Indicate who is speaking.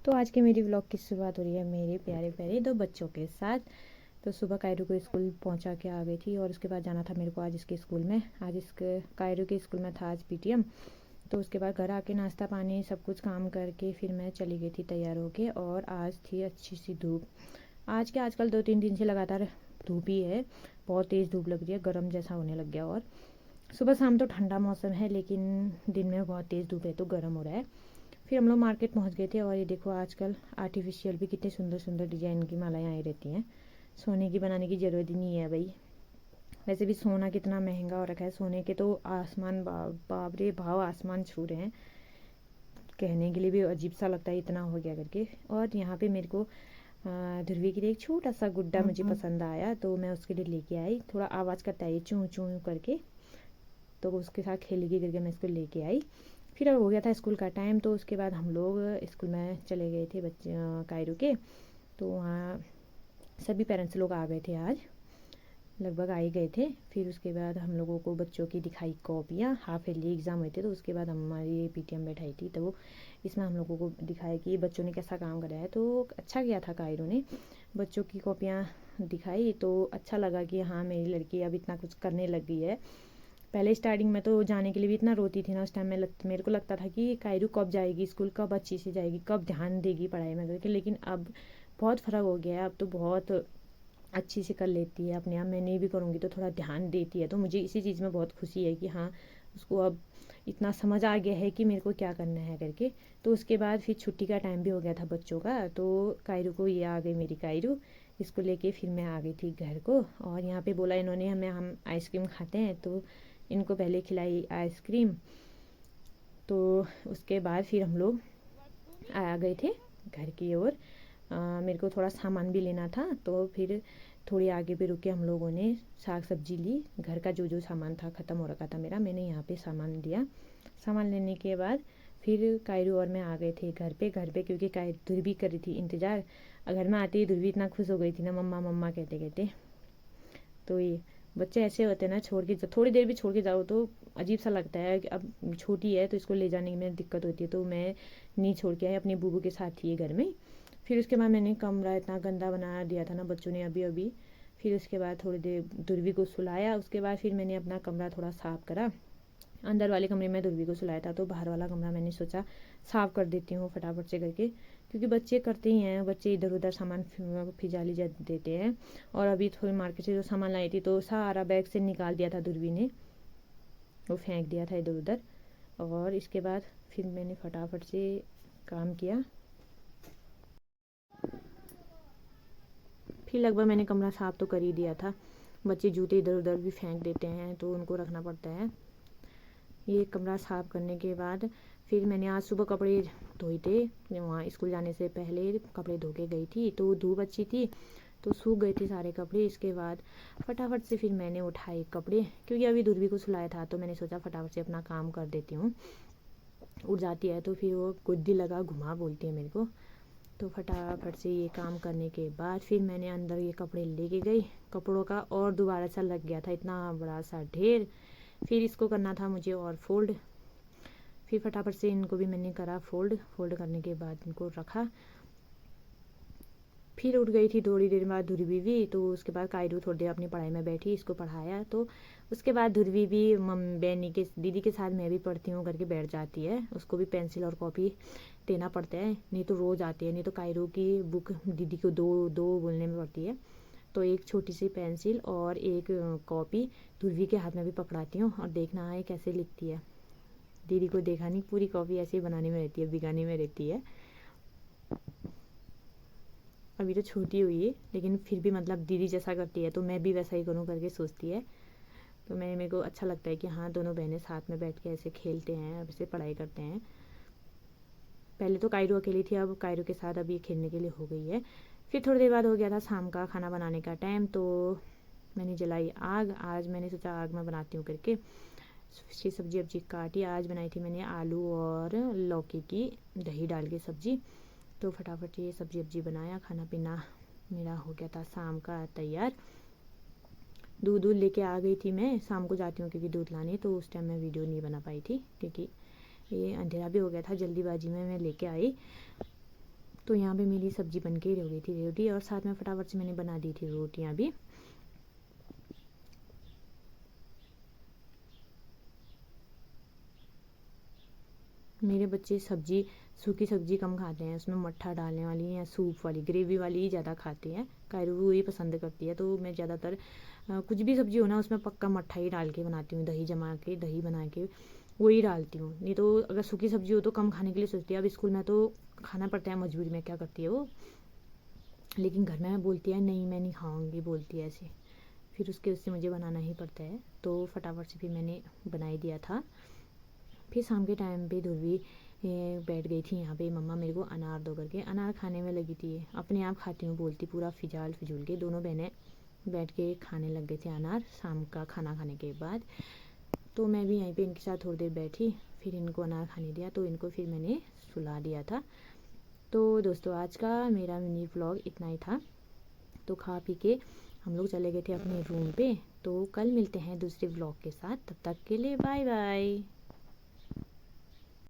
Speaker 1: तो आज के मेरी व्लॉग की शुरुआत हो रही है मेरे प्यारे प्यारे दो बच्चों के साथ। तो सुबह कायरू को स्कूल पहुंचा के आ गई थी और उसके बाद जाना था मेरे को आज इसके स्कूल में। आज इसके कायरू के स्कूल में था आज पीटीएम। तो उसके बाद घर आके नाश्ता पानी सब कुछ काम करके फिर मैं चली गई थी तैयार होके। और आज थी अच्छी सी धूप। आज के आजकल 2-3 दिन से लगातार धूप ही है। बहुत तेज़ धूप लग रही है, गर्म जैसा होने लग गया। और सुबह शाम तो ठंडा मौसम है, लेकिन दिन में बहुत तेज़ धूप है तो गर्म हो रहा है। फिर हम लोग मार्केट पहुंच गए थे और ये देखो आजकल आर्टिफिशियल भी कितने सुंदर सुंदर डिजाइन की मालाएं आई रहती हैं। सोने की बनाने की ज़रूरत ही नहीं है भाई। वैसे भी सोना कितना महंगा हो रखा है, सोने के तो आसमान बाप रे भाव आसमान छू रहे हैं। कहने के लिए भी अजीब सा लगता है इतना हो गया करके। और यहाँ पे मेरे को ध्रुवी के लिए एक छोटा सा गुड्डा मुझे पसंद आया तो मैं उसके लिए लेके आई। थोड़ा आवाज़ करता है ये चूँ चूँ करके, तो उसके साथ खेलेगी करके मैं इसको लेके आई। फिर अब हो गया था स्कूल का टाइम, तो उसके बाद हम लोग स्कूल में चले गए थे बच्चे कायरू के। तो वहाँ सभी पेरेंट्स लोग आ गए थे आज, लगभग आ ही गए थे। फिर उसके बाद हम लोगों को बच्चों की दिखाई कॉपियाँ, हाफ ईयरली एग्ज़ाम हुए थे तो उसके बाद हमारी पीटीएम बैठाई थी। तो इसमें हम लोगों को दिखाया कि बच्चों ने कैसा काम कराया। तो अच्छा किया था कायरू ने, बच्चों की कॉपियाँ दिखाई तो अच्छा लगा कि हाँ मेरी लड़की अब इतना कुछ करने लग गई है। पहले स्टार्टिंग में तो जाने के लिए भी इतना रोती थी ना, उस टाइम में मेरे को लगता था कि कायरू कब जाएगी स्कूल, कब अच्छी से जाएगी, कब ध्यान देगी पढ़ाई में करके। लेकिन अब बहुत फ़र्क हो गया है, अब तो बहुत अच्छी से कर लेती है अपने आप। मैं नहीं भी करूँगी तो थोड़ा ध्यान देती है, तो मुझे इसी चीज़ में बहुत खुशी है कि हाँ उसको अब इतना समझ आ गया है कि मेरे को क्या करना है करके। तो उसके बाद फिर छुट्टी का टाइम भी हो गया था बच्चों का, तो कायरू को ये आ गई मेरी कायरू, इसको लेके फिर मैं आ गई थी घर को। और यहाँ पे बोला इन्होंने हमें हम आइसक्रीम खाते हैं, तो इनको पहले खिलाई आइसक्रीम। तो उसके बाद फिर हम लोग आ गए थे घर की ओर। मेरे को थोड़ा सामान भी लेना था, तो फिर थोड़ी आगे पे रुक के हम लोगों ने साग सब्जी ली। घर का जो जो सामान था ख़त्म हो रखा था मेरा, मैंने यहाँ पे सामान लिया। सामान लेने के बाद फिर कायरू और मैं आ गए थे घर पे क्योंकि ध्रुवी कर रही थी इंतज़ार। घर में आते ही ध्रुवी इतना खुश हो गई थी ना, मम्मा मम्मा कहते कहते। तो ये बच्चे ऐसे होते हैं ना, छोड़ के थोड़ी देर भी छोड़ के जाओ तो अजीब सा लगता है कि अब छोटी है तो इसको ले जाने में दिक्कत होती है। तो मैं नहीं छोड़ के आई, अपनी बूबू के साथ ही है घर में। फिर उसके बाद मैंने कमरा इतना गंदा बना दिया था ना बच्चों ने अभी अभी। फिर उसके बाद थोड़ी देर ध्रुवी को सुलाया, उसके बाद फिर मैंने अपना कमरा थोड़ा साफ़ करा। अंदर वाले कमरे में ध्रुवी को सुलाया था, तो बाहर वाला कमरा मैंने सोचा साफ़ कर देती हूँ फटाफट से करके, क्योंकि बच्चे करते ही हैं, बच्चे इधर उधर सामान फिजाली देते हैं। और अभी थोड़ी मार्केट से जो सामान लाई थी तो सारा बैग से निकाल दिया था ध्रुवी ने, वो फेंक दिया था इधर उधर। और इसके बाद फिर मैंने फटाफट से काम किया। फिर लगभग मैंने कमरा साफ़ तो कर ही दिया था। बच्चे जूते इधर उधर भी फेंक देते हैं तो उनको रखना पड़ता है। ये कमरा साफ़ करने के बाद फिर मैंने आज सुबह कपड़े धोए थे। वहाँ स्कूल जाने से पहले कपड़े धो के गई थी, तो धूप अच्छी थी तो सूख गए थे सारे कपड़े। इसके बाद फटाफट से फिर मैंने उठाए कपड़े, क्योंकि अभी ध्रुवी को सुलाया था तो मैंने सोचा फटाफट से अपना काम कर देती हूँ। उठ जाती है तो फिर वो गुद्दी लगा घुमा बोलती है मेरे को। तो फटाफट से ये काम करने के बाद फिर मैंने अंदर ये कपड़े लेके गई। कपड़ों का और दोबारा सा लग गया था इतना बड़ा सा ढेर। फिर इसको करना था मुझे और फोल्ड। फिर फटाफट से इनको भी मैंने करा फोल्ड। फोल्ड करने के बाद इनको रखा। फिर उठ गई थी थोड़ी देर बाद ध्रुवी भी, तो उसके बाद कायरू थोड़ी देर अपनी पढ़ाई में बैठी, इसको पढ़ाया। तो उसके बाद ध्रुवी भी बहनी के दीदी के साथ मैं भी पढ़ती हूँ करके बैठ जाती है। उसको भी पेंसिल और कॉपी देना पड़ता है, नहीं तो रोज़ आती है, नहीं तो कायरू की बुक दीदी को दो दो बोलने में पड़ती है। तो एक छोटी सी पेंसिल और एक कॉपी ध्रुवी के हाथ में भी पकड़ाती हूँ और देखना है कैसे लिखती है। दीदी को देखा नहीं, पूरी कॉपी ऐसे ही बनाने में रहती है, बिगाने में रहती है। अभी तो छोटी हुई है लेकिन फिर भी मतलब दीदी जैसा करती है तो मैं भी वैसा ही करूँ करके सोचती है। तो मेरे को अच्छा लगता है कि हाँ दोनों बहनें साथ में बैठ के ऐसे खेलते हैं, ऐसे पढ़ाई करते हैं। पहले तो कायरू अकेली थी, अब कायरू के साथ अभी खेलने के लिए हो गई है। फिर थोड़ी देर बाद हो गया था शाम का खाना बनाने का टाइम, तो मैंने जलाई आग। आज मैंने सोचा आग में बनाती हूँ करके सब्जी वब्जी काटी। आज बनाई थी मैंने आलू और लौकी की दही डाल के सब्जी। तो फटाफट ये सब्जी वब्जी बनाया, खाना पीना मेरा हो गया था शाम का तैयार। दूध लेके आ गई थी, मैं शाम को जाती हूँ क्योंकि दूध लाने, तो उस टाइम मैं वीडियो नहीं बना पाई थी क्योंकि ये अंधेरा भी हो गया था। जल्दीबाजी में मैं लेके आई। तो यहाँ पे मेरी सब्जी बन के हो गई थी रेडी, और साथ में फटाफट से मैंने बना दी थी रोटियाँ भी। मेरे बच्चे सब्जी, सूखी सब्जी कम खाते हैं, उसमें मट्ठा डालने वाली या सूप वाली, ग्रेवी वाली ही ज़्यादा खाते हैं। कायरू वही पसंद करती है, तो मैं ज़्यादातर कुछ भी सब्जी हो ना उसमें पक्का मट्ठा ही डाल के बनाती हूँ, दही जमा के, दही बना के वही डालती हूँ। नहीं तो अगर सूखी सब्जी हो तो कम खाने के लिए सोचती है। अब स्कूल में तो खाना पड़ता है मजबूरी में, क्या करती है वो, लेकिन घर में बोलती है नहीं मैं नहीं खाऊंगी, बोलती है ऐसे, फिर उससे मुझे बनाना ही पड़ता है। तो फटाफट से फिर मैंने बना ही दिया था। फिर शाम के टाइम पे ध्रुवी बैठ गई थी यहाँ पे, मम्मा मेरे को अनार दो करके, अनार खाने में लगी थी, अपने आप खाती हूँ बोलती, पूरा फिजाल फिजूल के। दोनों बहनें बैठ के खाने लग गए थे अनार शाम का खाना खाने के बाद। तो मैं भी यहीं पे इनके साथ थोड़ी देर बैठी, फिर इनको अनार खाने दिया, तो इनको फिर मैंने सुला दिया था। तो दोस्तों आज का मेरा मिनी व्लॉग इतना ही था। तो खा पी के हम लोग चले गए थे अपने रूम पे। तो कल मिलते हैं दूसरे व्लॉग के साथ, तब तक के लिए बाय बाय।